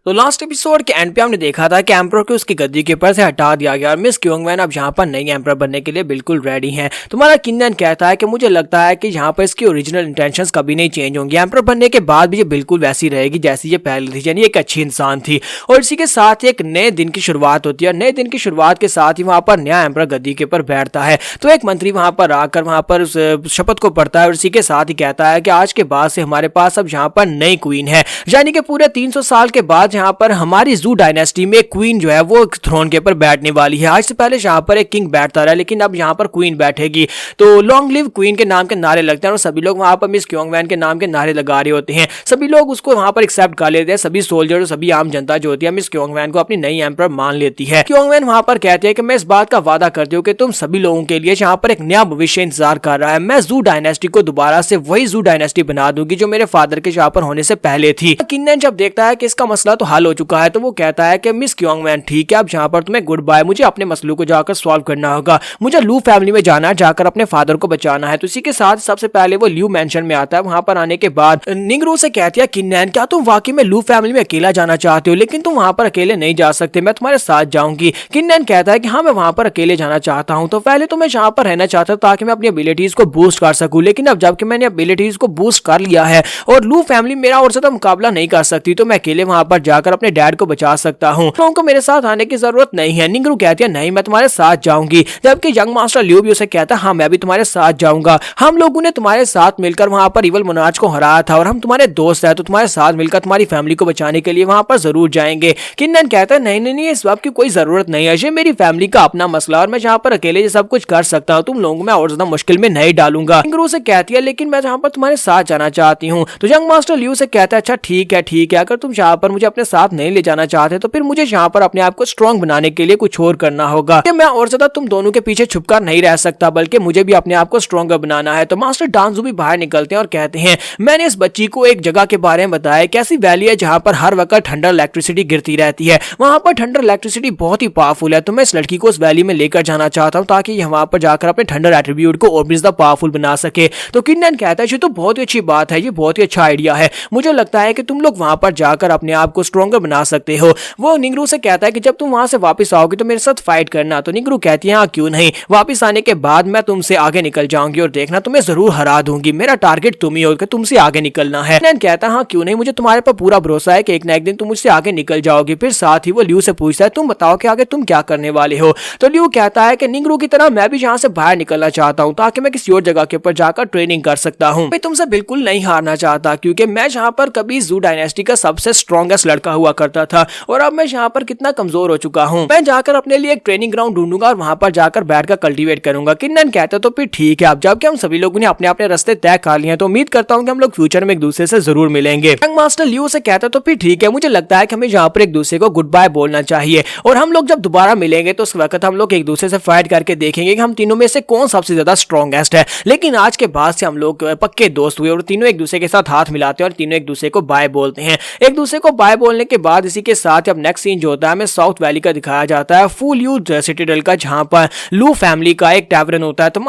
तो last episode के and पे हमने देखा था कि एम्परर को उसकी गद्दी के ऊपर से हटा दिया गया और मिस क्योंगवैन अब यहाँ पर नई एम्परर बनने के लिए बिल्कुल रेडी हैं। तुम्हारा किन्नन कहता है कि मुझे लगता है कि यहाँ पर इसकी ओरिजिनल इंटेंशंस कभी नहीं चेंज होंगी, एम्परर बनने के बाद भी ये बिल्कुल वैसी रहेगी जैसी ये पहले थी, यानी एक अच्छी इंसान थी। और इसी के साथ एक नए दिन की शुरुआत होती है और नए दिन की शुरुआत के साथ ही वहाँ पर नया एम्परर गद्दी के ऊपर बैठता है। तो एक मंत्री वहाँ पर आकर वहाँ पर उस शपथ को पढ़ता है और इसी के साथ ही कहता है कि आज के बाद से हमारे पास अब यहाँ पर नई क्वीन है, यानी कि पूरे 300 साल के बाद यहाँ पर हमारी जू डायनेस्टी में क्वीन जो है वो थ्रोन के ऊपर बैठने वाली है। आज से पहले यहाँ पर एक किंग बैठता रहा, लेकिन अब यहाँ पर क्वीन बैठेगी। तो लॉन्ग लिव क्वीन के नाम के नारे लगते हैं और सभी लोग वहां पर मिस क्योंगवैन के नाम के नारे लगा रहे होते हैं। सभी लोग उसको वहां पर एक्सेप्ट कर लेते हैं, सभी सोल्जर और सभी आम जनता जो होती है मिस क्योंगवैन को अपनी नई एम्परर मान लेती है। क्योंगवैन वहां पर कहती है कि मैं इस बात का वादा करती हूँ कि तुम सभी लोगों के लिए यहाँ पर एक नया भविष्य इंतजार कर रहा है। मैं जू डायनेस्टी को दोबारा से वही जू डायनेस्टी बना दूंगी जो मेरे फादर के यहाँ पर होने से पहले थी। किन्नन जब देखता है कि इसका मसला तो हल हो चुका है तो वो कहता है कि मिस क्योंगवैन ठीक है, अब यहाँ पर तुम्हें गुड बाय, मुझे अपने मसलों को जाकर सॉल्व करना होगा, मुझे लू फैमिली में जाना है, जाकर अपने फादर को बचाना है। तो इसी के साथ सबसे पहले वो ल्यू मेंशन में आता है। वहां पर आने के बाद निंगरू से कहती है किन्नन क्या तुम वाकई में लू फैमिली में अकेला जाना चाहते हो, लेकिन तुम वहां पर अकेले नहीं जा सकते, मैं तुम्हारे साथ जाऊंगी। किन्नन कहता है कि हाँ मैं वहां पर अकेले जाना चाहता हूँ, तो पहले तो मैं यहाँ पर रहना चाहता हूँ ताकि मैं अपनी एबिलिटीज को बूस्ट कर सकूं, लेकिन अब जबकि मैंने एबिलिटीज को बूस्ट कर लिया है और लू फैमिली मेरा और ज्यादा मुकाबला नहीं कर सकती, तो मैं अकेले वहां पर जाकर अपने डैड को बचा सकता हूँ, तो उनको मेरे साथ आने की जरूरत नहीं है। निंगरू कहती है नहीं मैं तुम्हारे साथ जाऊंगी, जबकि यंग मास्टर ल्यू भी उसे कहता है हाँ मैं भी तुम्हारे साथ जाऊंगा, हम लोगों ने तुम्हारे साथ मिलकर वहां पर इवल मोनार्च को हराया था और हम तुम्हारे दोस्त हैं, तो तुम्हारे साथ मिलकर तुम्हारी फैमिली को बचाने के लिए वहां पर जरूर जाएंगे। किन्नन कहता है नहीं नहीं नहीं, इस बात की कोई जरूरत नहीं है, ये मेरी फैमिली का अपना मसला और मैं यहाँ पर अकेले ये सब कुछ कर सकता हूँ, तुम लोगों में और ज्यादा मुश्किल में नहीं डालूंगा। निंगरू से कहती है लेकिन मैं यहाँ पर तुम्हारे साथ जाना चाहती हूँ। तो यंग मास्टर ल्यू से कहता है अच्छा ठीक है, अगर तुम यहाँ पर मुझे अपने साथ नहीं ले जाना चाहते तो फिर मुझे यहाँ पर अपने आप को स्ट्रॉन्ग बनाने के लिए कुछ और करना होगा, मैं और ज्यादा तुम दोनों के पीछे छुपकर नहीं रह सकता, बल्कि मुझे भी अपने आप को स्ट्रॉन्गर बनाना है। तो मास्टर डांजू भी बाहर निकलते हैं और कहते हैं मैंने इस बच्ची को एक जगह के बारे में बताया, कैसी वैली है जहां पर हर वक्त ठंडर इलेक्ट्रिसिटी गिरती रहती है, वहां पर ठंडर इलेक्ट्रिसिटी बहुत ही पावरफुल है, तो मैं इस लड़की को उस वैली में लेकर जाना चाहता हूं ताकि वहां पर जाकर अपने ठंडर एट्रीब्यूट को और भी ज्यादा पावरफुल बना सके। तो किन्नन कहता है ये तो बहुत ही अच्छी बात है, ये बहुत ही अच्छा आइडिया है, मुझे लगता है कि तुम लोग वहां पर जाकर अपने आप को स्ट्रॉन्गर बना सकते हो। वो निंगरू से कहता है कि जब तुम वहां से वापस आओगे तो मेरे साथ फाइट करना। तो निंगरू कहती है हाँ क्यों नहीं, वापस आने के बाद मैं तुमसे आगे निकल जाऊंगी और देखना तुम्हें जरूर हरा दूंगी, मेरा टारगेट तुम ही हो कि तुमसे आगे निकलना है। किन्नन कहता है हाँ क्यों नहीं, मुझे तुम्हारे पर पूरा भरोसा है कि एक ना एक दिन तुम मुझसे आगे निकल जाओगे। फिर साथ ही वो ल्यू से पूछता है तुम बताओ कि आगे तुम क्या करने वाले हो। तो ल्यू कहता है कि निंगरू की तरह मैं भी यहाँ से बाहर निकलना चाहता हूँ ताकि मैं किसी और जगह के ऊपर जाकर ट्रेनिंग कर सकता हूँ, मैं तुमसे बिल्कुल नहीं हारना चाहता क्योंकि मैं यहाँ पर कभी जू डायनेस्टी का सबसे स्ट्रॉन्गेस्ट लड़का हुआ करता था और अब मैं यहाँ पर कितना कमजोर हो चुका हूँ, मैं जाकर अपने लिए एक ट्रेनिंग ग्राउंड ढूंढूंगा और वहां पर जाकर बैठकर कल्टीवेट करूंगा। किन्नन कहता तो फिर ठीक है, अब जबकि हम सभी लोगों ने अपने अपने रास्ते तय कर लिए हैं तो उम्मीद करता हूँ कि हम लोग फ्यूचर में एक दूसरे से जरूर मिलेंगे। यंग मास्टर ल्यू से कहता तो फिर ठीक है, मुझे लगता है कि हमें यहाँ पर एक दूसरे को गुड बाय बोलना चाहिए और हम लोग जब दोबारा मिलेंगे तो उस वक्त हम लोग एक दूसरे से फाइट करके देखेंगे कि हम तीनों में से कौन सबसे ज्यादा स्ट्रॉन्गेस्ट है। लेकिन आज के बाद से हम लोग पक्के दोस्त हुए और तीनों एक दूसरे के साथ हाथ मिलाते हैं और तीनों एक दूसरे को बाय बोलते हैं। एक दूसरे को बाय बोलने के बाद इसी के साथ अब नेक्स्ट सीन जो होता है हमें साउथ वैली का दिखाया जाता है, फुल यू सिटीडल का, जहां पर लू फैमिली का एक टैवरन होता है। तो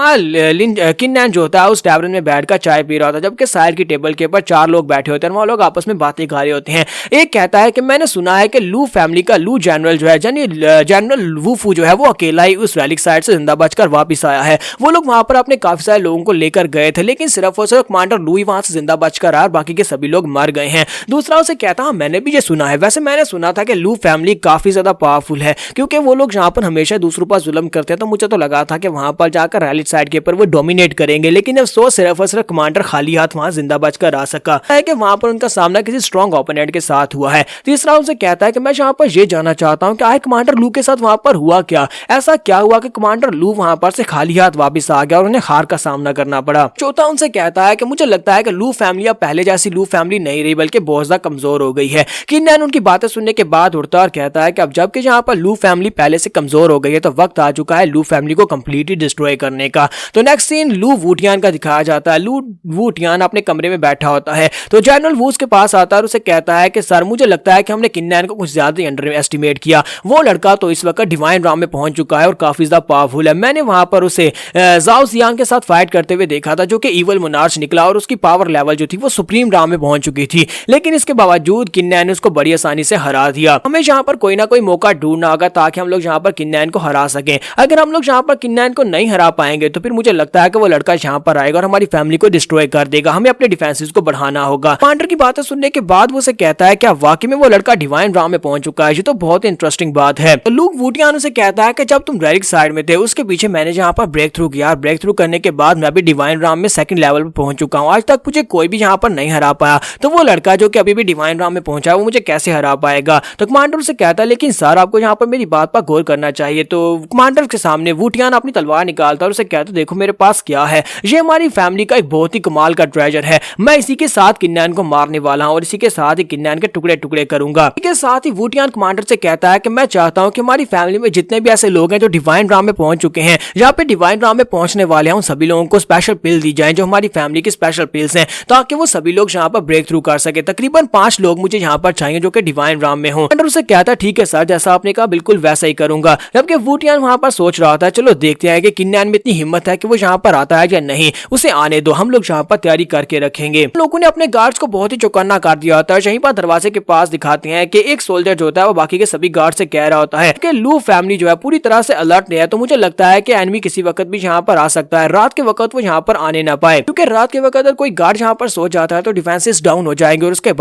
किन्नन जो होता है उस टैवरन में बैठकर चाय पी रहा होता है, जबकि साइड की टेबल के ऊपर 4 लोग बैठे होते हैं, वहां लोग आपस में बातें कर रहे होते हैं। एक कहता है कि मैंने सुना है कि लू फैमिली का लू जनरल जो है जनरल वूफू जो है वो अकेला ही उस वैली साइड से जिंदा बचकर वापस आया है। वो लोग वहां पर अपने काफी सारे लोगों को लेकर गए थे, लेकिन सिर्फ और सिर्फ कमांडर लू ही वहां से जिंदा बचकर आया और बाकी के सभी लोग मर गए हैं। दूसरा उसे कहता है मैंने भी ये सुना है, वैसे मैंने सुना था कि लू फैमिली काफी ज्यादा पावरफुल है क्योंकि वो लोग यहाँ पर हमेशा दूसरों पर जुल्म करते हैं, तो मुझे तो लगा था कि वहां पर जाकर रैली साइड के ऊपर वो डोमिनेट करेंगे, लेकिन अफसोस सिर्फ और सिर्फ कमांडर खाली हाथ वहां जिंदा बचकर आ सका है कि वहां पर उनका सामना किसी स्ट्रॉन्ग ओपोनेंट के साथ हुआ है। तीसरा उनसे कहता है कि मैं यहाँ पर ये जानना चाहता हूँ कि आखिर कमांडर लू के साथ वहां पर हुआ क्या, ऐसा क्या हुआ कि कमांडर लू वहां पर से खाली हाथ वापस आ गया और उन्हें हार का सामना करना पड़ा। चौथा उनसे कहता है कि मुझे लगता है कि लू फैमिली अब पहले जैसी लू फैमिली नहीं रही बल्कि बहुत ज्यादा कमजोर हो गई है। किन्नन उनकी बातें सुनने के बाद उठता और कहता है कि अब जबकि यहाँ पर लू फैमिली पहले से कमजोर हो गई है तो वक्त आ चुका है लू फैमिली को कंप्लीटली डिस्ट्रॉय करने का। तो नेक्स्ट सीन लू वूटियान का दिखाया जाता है। लू वूटियान अपने कमरे में बैठा होता है तो जनरल वूस के पास आता है और उसे कहता है कि सर मुझे लगता है कि हमने किन्नन को कुछ ज्यादा ही अंडर एस्टिमेट किया, वो लड़का तो इस वक्त डिवाइन राम में पहुंच चुका है और काफी ज्यादा पावरफुल है। मैंने वहां पर उसे जाओ जियांग के साथ फाइट करते हुए देखा था जो कि इवल मोनार्च निकला और उसकी पावर लेवल जो थी वो सुप्रीम राम में पहुंच चुकी थी, लेकिन इसके बावजूद किन्नन ने उसको को बड़ी आसानी से हरा दिया। हमें यहाँ पर कोई ना कोई मौका ढूंढना होगा ताकि हम लोग यहाँ पर किन्नैन को हरा सके। अगर हम लोग यहाँ पर किन्नैन को नहीं हरा पाएंगे तो फिर मुझे लगता है कि वो लड़का यहाँ पर आएगा और हमारी फैमिली को डिस्ट्रॉय कर देगा। हमें अपने डिफेंसेस को बढ़ाना होगा। कमांडर की बातें सुनने के बाद वो उसे कहता है क्या वाकई में वो लड़का डिवाइन राम में पहुंच चुका है? ये तो बहुत इंटरेस्टिंग बात है। तो लूक वुटियान उसे कहता है कि जब तुम रेरिक साइड में थे उसके पीछे मैंने यहाँ पर ब्रेक थ्रू किया। ब्रेक थ्रू करने के बाद मैं भी डिवाइन राम में सेकंड लेवल पे पहुंच चुका हूँ। आज तक मुझे कोई भी यहाँ पर नहीं हरा पाया, तो वो लड़का जो कि अभी भी डिवाइन राम में पहुंचा है वो मुझे कैसे हरा पाएगा? तो कमांडर उसे कहता है लेकिन सर आपको यहाँ पर मेरी बात पर गौर करना चाहिए। तो कमांडर के सामने वुटियान अपनी तलवार निकालता है और उसे कहता है देखो मेरे पास क्या है, ये हमारी फैमिली का एक बहुत ही कमाल का ट्रेजर है। मैं इसी के साथ किन्नैन को मारने वाला हूँ और इसी के साथ ही किन्नैन के टुकड़े टुकड़े करूंगा। इसके साथ ही वुटियान कमांडर से कहता है कि मैं चाहता हूँ कि हमारी फैमिली में जितने भी ऐसे लोग हैं जो डिवाइन राम में पहुंच चुके हैं, यहाँ पे डिवाइन राम में पहुंचने वाले हैं, उन सभी लोगों को स्पेशल पिल दी जाए जो हमारी फैमिली की स्पेशल पिल्स हैं, ताकि वो सभी लोग यहाँ पर ब्रेक थ्रू कर सके। तकरीबन 5 लोग मुझे यहाँ पर चाहिए जो कि डिवाइन राम में हो। कमांडर उसे कहता है ठीक है सर, जैसा आपने कहा बिल्कुल वैसा ही करूंगा। जबकि वुटियान वहां पर सोच रहा था चलो देखते हैं कि किन्नैन में इतनी हिम्मत है कि वो यहाँ पर आता है या नहीं, उसे आने दो, हम लोग यहाँ पर तैयारी करके रखेंगे। लोगों ने अपने गार्ड्स को बहुत ही चौकन्ना कर दिया होता है। यहीं पर दरवाजे के पास दिखाते हैं कि एक सोल्जर जो होता है वो बाकी के सभी गार्ड से कह रहा होता है कि लू फैमिली जो है पूरी तरह से अलर्ट नहीं है, तो मुझे लगता है कि एनिमी किसी वक्त भी यहाँ पर आ सकता है। रात के वक्त वो यहाँ पर आने ना पाए, क्योंकि रात के वक्त अगर कोई गार्ड यहाँ पर सो जाता है तो डिफेंसेस डाउन हो जाएंगे और उसके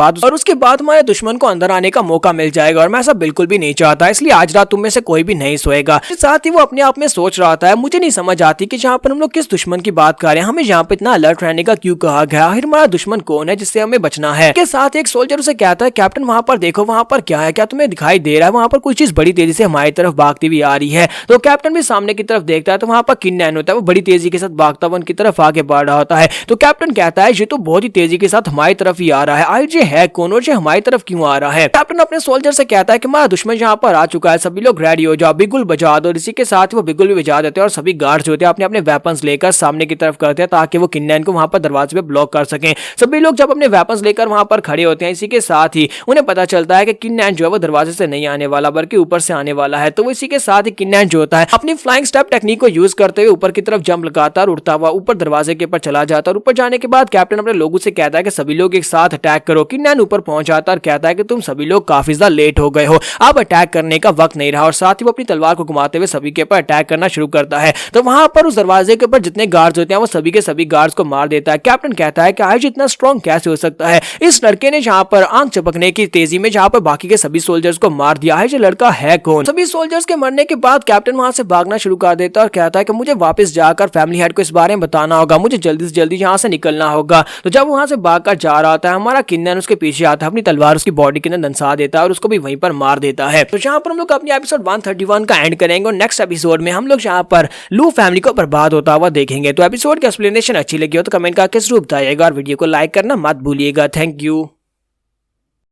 बाद हमारे दुश्मन को अंदर आने का मौका मिल जाएगा और मैं ऐसा बिल्कुल भी नहीं चाहता। इसलिए आज रात तुम में से कोई भी नहीं सोएगा। साथ ही वो अपने आप में सोच रहा था मुझे नहीं समझ आती कि यहाँ पर हम लोग किस दुश्मन की बात कर रहे हैं, हमें यहाँ पे इतना अलर्ट रहने का क्यों कहा गया, आखिर हमारा दुश्मन कौन है जिससे हमें बचना है। के साथ एक सोल्जर उसे कहता है कैप्टन वहां पर देखो, वहां पर क्या है, क्या तुम्हें दिखाई दे रहा है? वहां पर कोई चीज बड़ी तेजी से हमारी तरफ भागती हुई आ रही है। तो कैप्टन भी सामने की तरफ देखता है तो वहां पर किन्नैन होता है, वो बड़ी तेजी के साथ भागता हुआ उनकी तरफ आगे बढ़ रहा होता है। तो कैप्टन कहता है ये तो बहुत ही तेजी के साथ हमारी तरफ ही आ रहा है, आज ये है कौन और ये हमारी तरफ क्यों आ रहा है? कैप्टन अपने सोल्जर से कहता है कि हमारा दुश्मन यहाँ पर आ चुका है, सभी लोग रेडी हो जाओ, बिगुल बजा दो। इसी के साथ वो बिगुल भी बजा देते हैं और सभी गार्ड्स होते हैं अपने अपने वेपन्स लेकर सामने की तरफ करते हैं ताकि वो किन्नैन को वहां पर दरवाजे पे ब्लॉक कर सकें। सभी लोग जब अपने वेपन्स लेकर वहां पर खड़े होते हैं, इसी के साथ ही उन्हें पता चलता है कि किन्नैन जो है वो दरवाजे से नहीं आने वाला बल्कि ऊपर से आने वाला है। तो इसी के साथ ही किन्नैन जो होता है अपनी फ्लाइंग स्टेप टेक्निक को यूज करते हुए ऊपर की तरफ जंप लगातार उड़ता हुआ ऊपर दरवाजे के ऊपर चला जाता है। ऊपर जाने के बाद कैप्टन अपने लोगों से कहता है कि सभी लोग एक साथ अटैक करो। किन्नैन ऊपर पहुंच जाता है और कहता है कि तुम सभी लोग काफी ज्यादा लेट हो गए हो, अब अटैक करने का वक्त नहीं रहा। और साथ ही वो अपनी तलवार को घुमाते हुए सभी के ऊपर अटैक करना शुरू करता है। तो वहां पर उस दरवाजे के ऊपर जितने गार्ड्स होते हैं वो सभी के सभी गार्ड्स को मार देता है। कैप्टन कहता है कि आज इतना स्ट्रॉन्ग कैसे हो सकता है? इस लड़के ने जहां पर आंख चपकने की तेजी में जहां पर बाकी के सभी सोल्जर्स को मार दिया है, ये लड़का है कौन? सभी सोल्जर्स के मरने के बाद कैप्टन वहां से भागना शुरू कर देता है और कहता है कि मुझे वापस जाकर फैमिली हेड को इस बारे में बताना होगा, मुझे जल्दी से जल्दी यहाँ से निकलना होगा। तो जब वहां से भागकर जा रहा होता है हमारा किन्नैन उसके पीछे आता है, अपनी तलवार उसकी बॉडी के अंदर दंसा देता है और उसको भी वहीं पर मार देता है। तो यहाँ पर हम लोग अपनी एपिसोड 131 का एंड करेंगे और नेक्स्ट एपिसोड में हम लोग यहाँ पर लू फैमिली को बर्बाद होता हुआ देखेंगे। तो एपिसोड की एक्सप्लेनेशन अच्छी लगी हो तो कमेंट करके जरूर बताइएगा और वीडियो को लाइक करना मत भूलिएगा। Thank you.